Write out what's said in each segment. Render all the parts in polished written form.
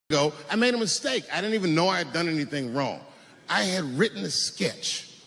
ago, I made a mistake. I didn't even know I had done anything wrong. I had written a sketch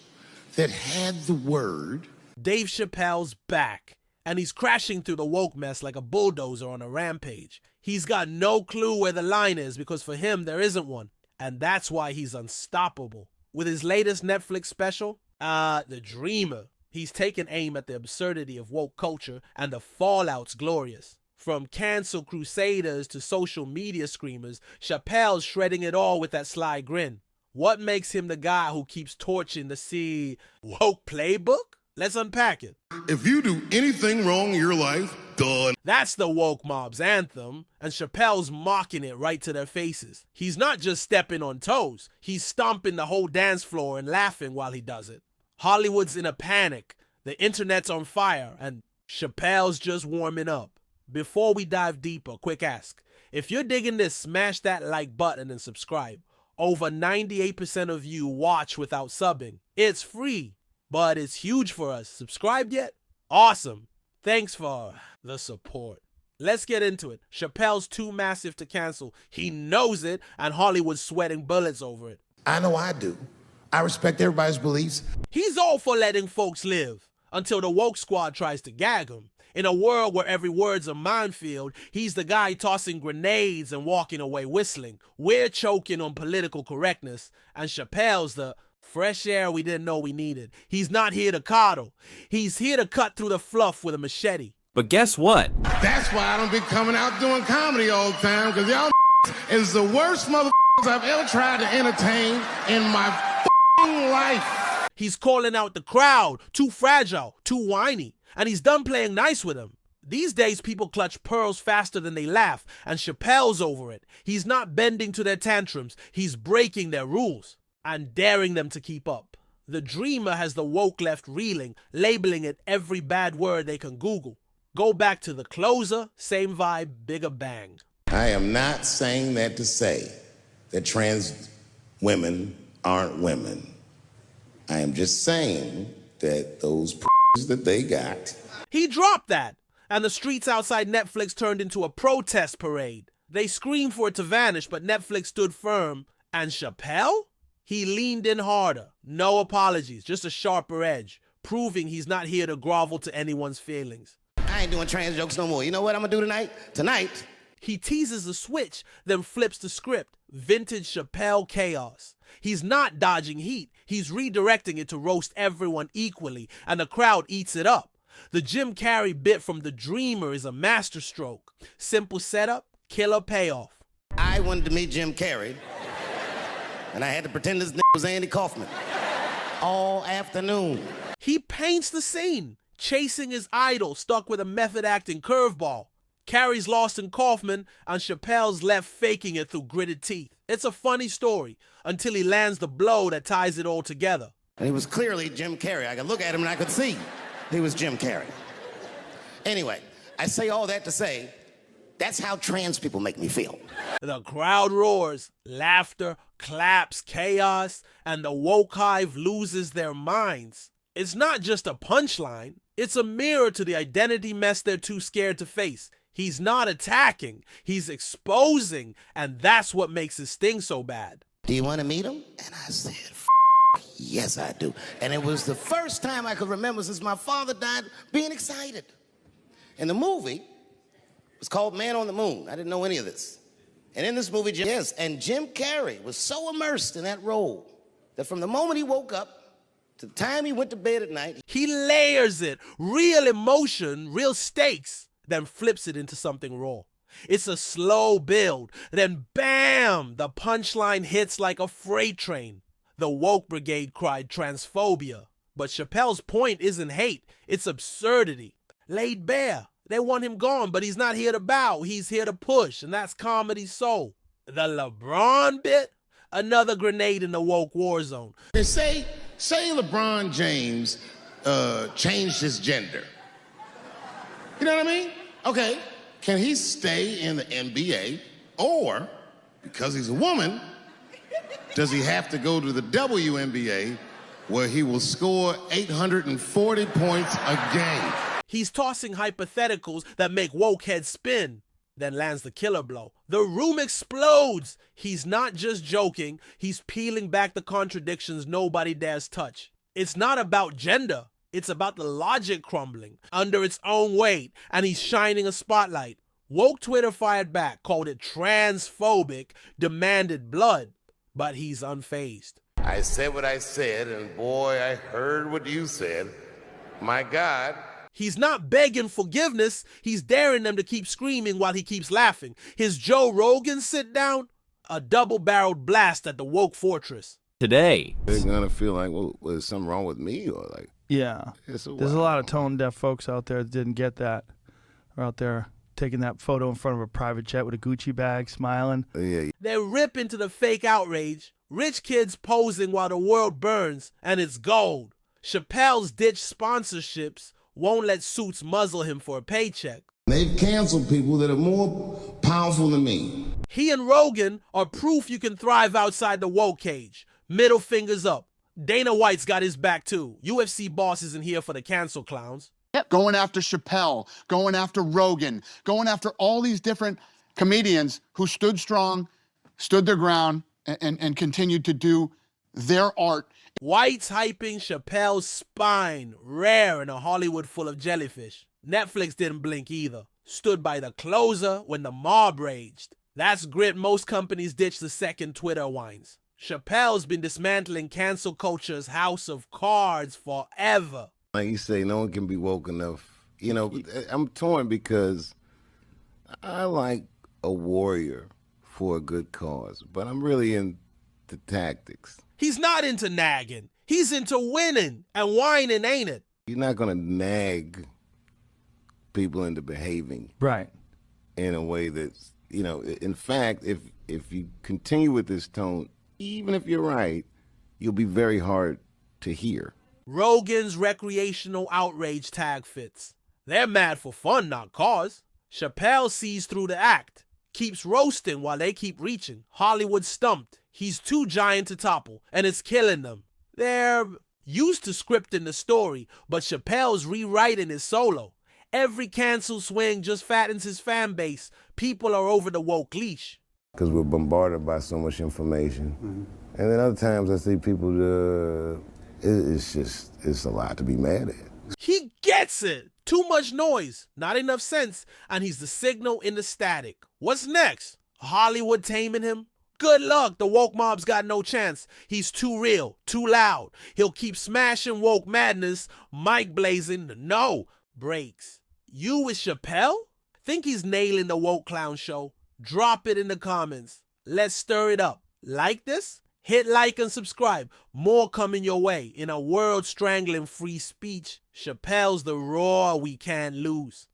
that had the word. Dave Chappelle's back, and he's crashing through the woke mess like a bulldozer on a rampage. He's got no clue where the line is because for him there isn't one, and that's why he's unstoppable. With his latest Netflix special, The Dreamer, he's taken aim at the absurdity of woke culture, and the fallout's glorious. From cancel crusaders to social media screamers, Chappelle's shredding it all with that sly grin. What makes him the guy who keeps torching the woke playbook? Let's unpack it. If you do anything wrong in your life, done. That's the woke mob's anthem, and Chappelle's mocking it right to their faces. He's not just stepping on toes, he's stomping the whole dance floor and laughing while he does it. Hollywood's in a panic, the internet's on fire, and Chappelle's just warming up. Before we dive deeper, quick ask. If you're digging this, smash that like button and subscribe. Over 98% of you watch without subbing. It's free, but it's huge for us. Subscribed yet? Awesome. Thanks for the support. Let's get into it. Chappelle's too massive to cancel. He knows it, and Hollywood's sweating bullets over it. I know I do. I respect everybody's beliefs. He's all for letting folks live, until the woke squad tries to gag him. In a world where every word's a minefield, he's the guy tossing grenades and walking away whistling. We're choking on political correctness, and Chappelle's the fresh air we didn't know we needed. He's not here to coddle. He's here to cut through the fluff with a machete. But guess what? That's why I don't be coming out doing comedy all the time, because y'all is the worst motherfuckers I've ever tried to entertain in my life. He's calling out the crowd, too fragile, too whiny. And he's done playing nice with them. These days, people clutch pearls faster than they laugh, and Chappelle's over it. He's not bending to their tantrums. He's breaking their rules and daring them to keep up. The Dreamer has the woke left reeling, labeling it every bad word they can Google. Go back to The Closer, same vibe, bigger bang. I am not saying that to say that trans women aren't women. I am just saying that those that they got. He dropped that, and the streets outside Netflix turned into a protest parade. They screamed for it to vanish, but Netflix stood firm. And Chappelle? He leaned in harder. No apologies, just a sharper edge, proving he's not here to grovel to anyone's feelings. I ain't doing trans jokes no more. You know what I'm gonna do tonight? Tonight, he teases the switch, then flips the script. Vintage Chappelle chaos. He's not dodging heat. He's redirecting it to roast everyone equally, and the crowd eats it up. The Jim Carrey bit from The Dreamer is a masterstroke. Simple setup, killer payoff. I wanted to meet Jim Carrey, and I had to pretend this was Andy Kaufman all afternoon. He paints the scene, chasing his idol stuck with a method acting curveball. Carrey's lost in Kaufman, and Chappelle's left faking it through gritted teeth. It's a funny story until he lands the blow that ties it all together. And he was clearly Jim Carrey. I could look at him and I could see he was Jim Carrey. Anyway, I say all that to say, that's how trans people make me feel. The crowd roars, laughter, claps, chaos, and the woke hive loses their minds. It's not just a punchline, it's a mirror to the identity mess they're too scared to face. He's not attacking, he's exposing, and that's what makes his sting so bad. Do you want to meet him? And I said, yes, I do. And it was the first time I could remember since my father died being excited. And the movie was called Man on the Moon. I didn't know any of this. And in this movie, Jim Carrey was so immersed in that role that from the moment he woke up to the time he went to bed at night, he layers it, real emotion, real stakes, then flips it into something raw. It's a slow build, then bam, the punchline hits like a freight train. The woke brigade cried transphobia, but Chappelle's point isn't hate, it's absurdity. Laid bare. They want him gone, but he's not here to bow, he's here to push, and that's comedy's soul. The LeBron bit? Another grenade in the woke war zone. They say LeBron James changed his gender. You know what I mean? Okay, can he stay in the NBA, or, because he's a woman, does he have to go to the WNBA where he will score 840 points a game? He's tossing hypotheticals that make woke heads spin. then lands the killer blow. The room explodes. He's not just joking, he's peeling back the contradictions nobody dares touch. It's not about gender, it's about the logic crumbling under its own weight, and he's shining a spotlight. Woke Twitter fired back, called it transphobic, demanded blood, but he's unfazed. I said what I said, and boy, I heard what you said. My God. He's not begging forgiveness, he's daring them to keep screaming while he keeps laughing. His Joe Rogan sit down, a double-barreled blast at the woke fortress. Today, They're gonna feel like, well, was something wrong with me, or like, Yeah. There's a lot of tone-deaf folks out there that didn't get that. Are out there taking that photo in front of a private jet with a Gucci bag, smiling. Yeah. They rip into the fake outrage, rich kids posing while the world burns, and it's gold. Chappelle's ditched sponsorships won't let suits muzzle him for a paycheck. They've canceled people that are more powerful than me. He and Rogan are proof you can thrive outside the woke cage. Middle fingers up. Dana White's got his back too. UFC boss isn't here for the cancel clowns. Going after Chappelle, going after Rogan, going after all these different comedians who stood strong, stood their ground, and continued to do their art. White's hyping Chappelle's spine, rare in a Hollywood full of jellyfish. Netflix didn't blink either. Stood by the closer when the mob raged. That's grit most companies ditch the second Twitter whines. Chappelle's been dismantling cancel culture's house of cards forever. Like you say, no one can be woke enough. You know, I'm torn because I like a warrior for a good cause, but I'm really into tactics. He's not into nagging. He's into winning, and whining ain't it? You're not going to nag people into behaving Right. in a way that's, you know, in fact, if you continue with this tone, even if you're right, you'll be very hard to hear. Rogan's recreational outrage tag fits. They're mad for fun, not cause. Chappelle sees through the act, keeps roasting while they keep reaching. Hollywood stumped. He's too giant to topple, and it's killing them. They're used to scripting the story, but Chappelle's rewriting his solo. Every cancel swing just fattens his fan base. People are over the woke leash. Because we're bombarded by so much information. Mm-hmm. And then other times I see people, it's a lot to be mad at. He gets it. Too much noise, not enough sense, and he's the signal in the static. What's next? Hollywood taming him? Good luck, the woke mob's got no chance. He's too real, too loud. He'll keep smashing woke madness, mic blazing, no breaks. You with Chappelle? Think he's nailing the woke clown show? Drop it in the comments. Let's stir it up. Like this? Hit like and subscribe. More coming your way. In a world strangling free speech, Chappelle's the roar we can't lose.